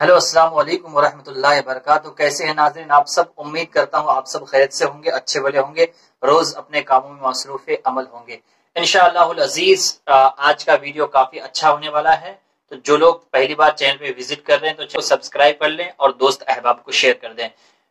Hello अस्सलाम वालेकुम वरहमतुल्लाहि वबरकातुहू। कैसे हैं नाज़रीन आप सब। उम्मीद करता हूँ आप सब खैरियत से होंगे, अच्छे भले होंगे, रोज अपने कामों में मसरूफ अमल होंगे इंशाअल्लाहुल अजीज। आज का वीडियो काफी अच्छा होने वाला है, तो जो लोग पहली बार चैनल पे विजिट कर रहे हैं तो चैनल को सब्सक्राइब कर लें और दोस्त अहबाब को शेयर कर दें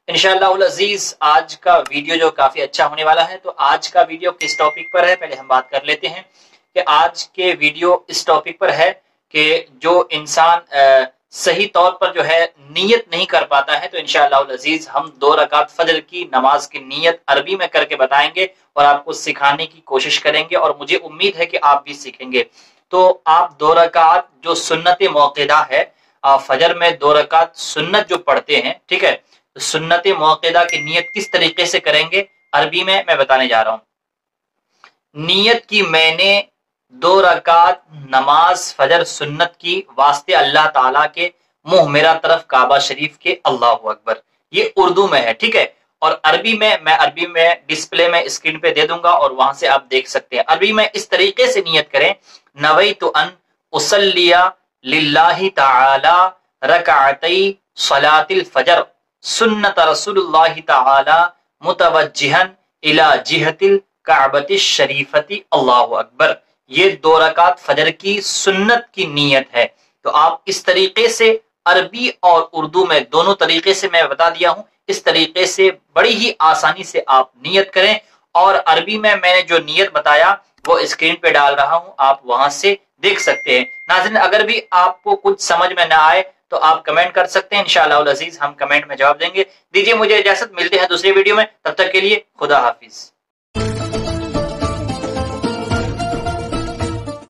इंशाअल्लाहुल अजीज। आज का वीडियो जो काफी अच्छा होने वाला है, तो आज का वीडियो किस टॉपिक पर है पहले हम बात कर लेते हैं कि आज के वीडियो इस टॉपिक पर है कि जो इंसान सही तौर पर जो है नियत नहीं कर पाता है, तो इंशाअल्लाह अजीज हम 2 रकात फजर की नमाज की नियत अरबी में करके बताएंगे और आपको सिखाने की कोशिश करेंगे, और मुझे उम्मीद है कि आप भी सीखेंगे। तो आप 2 रकात जो सुन्नत मौक़िदा है, फजर में 2 रकात सुन्नत जो पढ़ते हैं, ठीक है, तो सुन्नत मौक़िदा की नियत किस तरीके से करेंगे अरबी में मैं बताने जा रहा हूं। नियत की मैंने 2 रकात नमाज फजर सुन्नत की वास्ते अल्लाह ताला के मुंह मेरा तरफ काबा शरीफ के, अल्लाहु अकबर। ये उर्दू में है, ठीक है, और अरबी में मैं अरबी में डिस्प्ले में स्क्रीन पे दे दूंगा और वहां से आप देख सकते हैं। अरबी में इस तरीके से नियत करें, नवैतु अन उसल्लिया लिल्लाहि ताला रकअतै सलातिल फजर सुन्नत रसूलुल्लाहि ताला मुतवज्जिहन इला जिहतिल काबतिश शरीफती, अल्लाहु अकबर। ये 2 रकात फजर की सुन्नत की नियत है। तो आप इस तरीके से अरबी और उर्दू में दोनों तरीके से मैं बता दिया हूं, इस तरीके से बड़ी ही आसानी से आप नियत करें। और अरबी में मैंने जो नियत बताया वो स्क्रीन पे डाल रहा हूं, आप वहां से देख सकते हैं। नाज़रीन अगर भी आपको कुछ समझ में ना आए तो आप कमेंट कर सकते हैं, इंशाअल्लाह अजीज हम कमेंट में जवाब देंगे। दीजिए मुझे इजाजत, मिलते हैं दूसरी वीडियो में, तब तक के लिए खुदा हाफिज।